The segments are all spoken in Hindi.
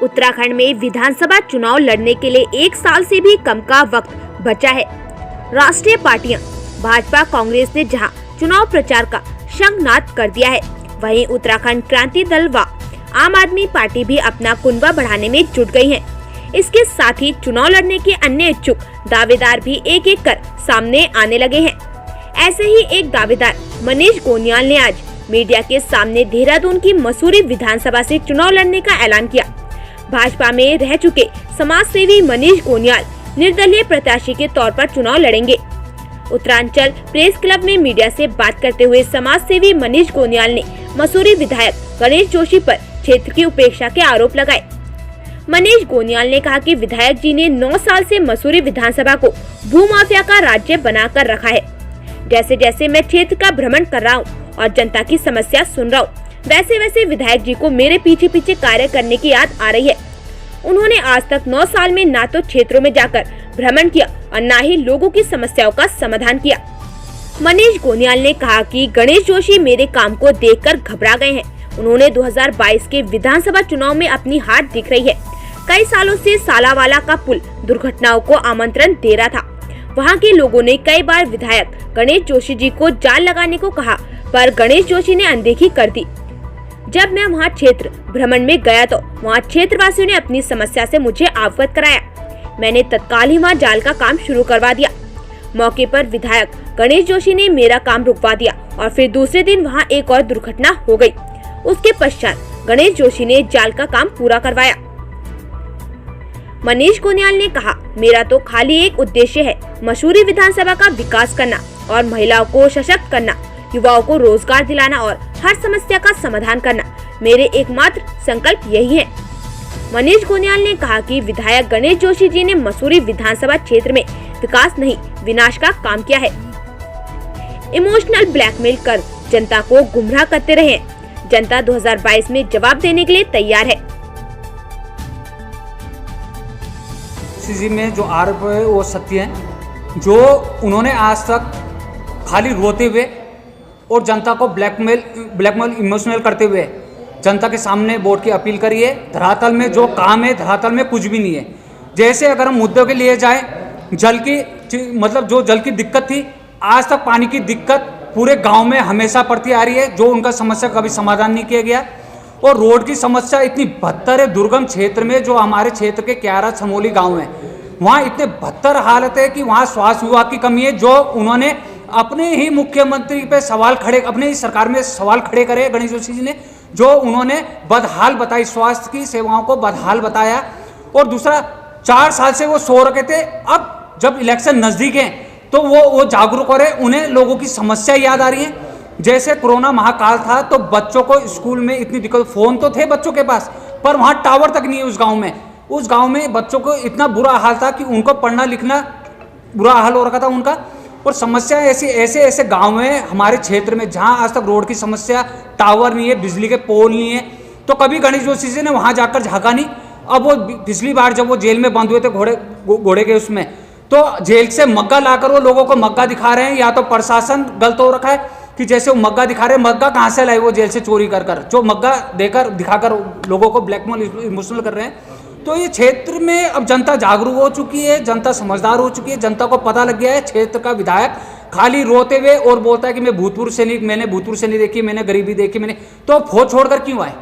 उत्तराखंड में विधानसभा चुनाव लड़ने के लिए 1 साल से भी कम का वक्त बचा है। राष्ट्रीय पार्टियां भाजपा कांग्रेस ने जहां चुनाव प्रचार का शंखनाद कर दिया है, वहीं उत्तराखंड क्रांति दल व आम आदमी पार्टी भी अपना कुनबा बढ़ाने में जुट गई है। इसके साथ ही चुनाव लड़ने के अन्य इच्छुक दावेदार भी एक एक कर सामने आने लगे हैं। ऐसे ही एक दावेदार मनीष गोनियाल ने आज मीडिया के सामने देहरादून की मसूरी विधानसभा से चुनाव लड़ने का ऐलान किया। भाजपा में रह चुके समाज सेवी मनीष गोनियाल निर्दलीय प्रत्याशी के तौर पर चुनाव लड़ेंगे। उत्तरांचल प्रेस क्लब में मीडिया से बात करते हुए समाज सेवी मनीष गोनियाल ने मसूरी विधायक गणेश जोशी पर क्षेत्र की उपेक्षा के आरोप लगाए। मनीष गोनियाल ने कहा कि विधायक जी ने 9 साल से मसूरी विधानसभा को भूमाफिया का राज्य बनाकर रखा है। जैसे जैसे मैं क्षेत्र का भ्रमण कर रहा हूँ और जनता की समस्या सुन रहा हूँ, वैसे वैसे विधायक जी को मेरे पीछे पीछे कार्य करने की याद आ रही है। उन्होंने आज तक 9 साल में ना तो क्षेत्रों में जाकर भ्रमण किया और न ही लोगों की समस्याओं का समाधान किया। मनीष गोनियाल ने कहा कि गणेश जोशी मेरे काम को देखकर घबरा गए हैं। उन्होंने 2022 के विधानसभा चुनाव में अपनी हार दिख रही है। कई सालों से सालावाला का पुल दुर्घटनाओं को आमंत्रण दे रहा था। वहां के लोगों ने कई बार विधायक गणेश जोशी जी को जाल लगाने को कहा, पर गणेश जोशी ने अनदेखी कर दी। जब मैं वहां क्षेत्र भ्रमण में गया तो वहां क्षेत्रवासियों ने अपनी समस्या से मुझे अवगत कराया। मैंने तत्काल ही वहां जाल का काम शुरू करवा दिया। मौके पर विधायक गणेश जोशी ने मेरा काम रुकवा दिया और फिर दूसरे दिन वहां एक और दुर्घटना हो गई। उसके पश्चात गणेश जोशी ने जाल का काम पूरा करवाया। मनीष गोनियाल ने कहा, मेरा तो खाली एक उद्देश्य है, मसूरी विधानसभा का विकास करना और महिलाओं को सशक्त करना, युवाओं को रोजगार दिलाना और हर समस्या का समाधान करना। मेरे एकमात्र संकल्प यही है। मनीष गोनियाल ने कहा कि विधायक गणेश जोशी जी ने मसूरी विधानसभा क्षेत्र में विकास नहीं विनाश का काम किया है। इमोशनल ब्लैकमेल कर जनता को गुमराह करते रहे हैं। जनता 2022 में जवाब देने के लिए तैयार है। में जो आरोप है वो सत्य है। जो उन्होंने आज तक खाली रोते हुए और जनता को ब्लैकमेल इमोशनल करते हुए जनता के सामने वोट की अपील करी है। धरातल में जो काम है, धरातल में कुछ भी नहीं है। जैसे अगर हम मुद्दों के लिए जाए, जल की दिक्कत थी, आज तक पानी की दिक्कत पूरे गांव में हमेशा पड़ती आ रही है, जो उनका समस्या कभी समाधान नहीं किया गया। और रोड की समस्या इतनी बदतर है दुर्गम क्षेत्र में, जो हमारे क्षेत्र के क्यारा चमोली गांव है, वहाँ इतने बदतर हालत है कि वहाँ स्वास्थ्य विभाग की कमी है। जो उन्होंने अपने ही मुख्यमंत्री पे अपने ही सरकार में सवाल खड़े करे गणेश जोशी जी ने, जो उन्होंने बदहाल बताई, स्वास्थ्य की सेवाओं को बदहाल बताया। और दूसरा, 4 साल से वो सो रखे थे। अब जब इलेक्शन नजदीक है तो वो जागरूक हो रहे, उन्हें लोगों की समस्या याद आ रही है। जैसे कोरोना महाकाल था तो बच्चों को स्कूल में इतनी दिक्कत, फोन तो थे बच्चों के पास, पर वहाँ टावर तक नहीं है उस गांव में बच्चों को इतना बुरा हाल था कि उनको पढ़ना लिखना बुरा हाल हो रखा था उनका। और समस्या ऐसे गांव है हमारे क्षेत्र में, जहां आज तक रोड की समस्या, टावर नहीं है, बिजली के पोल नहीं है। तो कभी गणेश जोशी जी ने वहां जाकर झाँका नहीं। अब वो पिछली बार जब वो जेल में बंद हुए थे घोड़े के उसमें, तो जेल से मग्गा लाकर वो लोगों को मग्गा दिखा रहे हैं। या तो प्रशासन गलत हो रखा है कि जैसे वो मग्गा दिखा रहे हैं, मग्गा कहाँ से लाए वो जेल से चोरी कर जो मग्गा दिखाकर लोगों को ब्लैकमेल इमोशनल कर रहे हैं। तो ये क्षेत्र में अब जनता जागरूक हो चुकी है, जनता समझदार हो चुकी है, जनता को पता लग गया है। क्षेत्र का विधायक खाली रोते हुए और बोलता है कि मैंने भूतपूर्व सैनिक देखी, मैंने गरीबी देखी, तो फौज छोड़कर क्यों आए?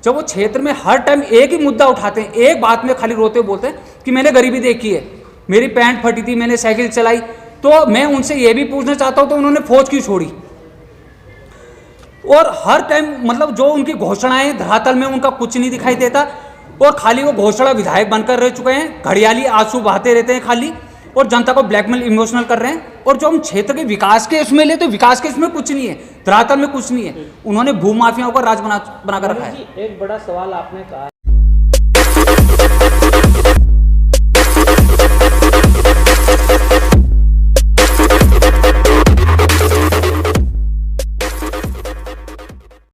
जब वो क्षेत्र में हर टाइम एक ही मुद्दा उठाते हैं, एक बात में खाली रोते हुए बोलते हैं कि मैंने गरीबी देखी है, मेरी पैंट फटी थी, मैंने साइकिल चलाई। तो मैं उनसे ये भी पूछना चाहता हूँ, तो उन्होंने फौज क्यों छोड़ी? और हर टाइम जो उनकी घोषणाएं, धरातल में उनका कुछ नहीं दिखाई देता और खाली वो घोषणा विधायक बनकर रह चुके हैं। घड़ियाली आंसू बहाते रहते हैं खाली, और जनता को ब्लैकमेल इमोशनल कर रहे हैं। और जो हम क्षेत्र के विकास के उसमें ले, तो विकास के इसमें कुछ नहीं है, धरातल में कुछ नहीं है। उन्होंने भूमाफियाओं का राज बनाकर रखा है। एक बड़ा सवाल आपने कहा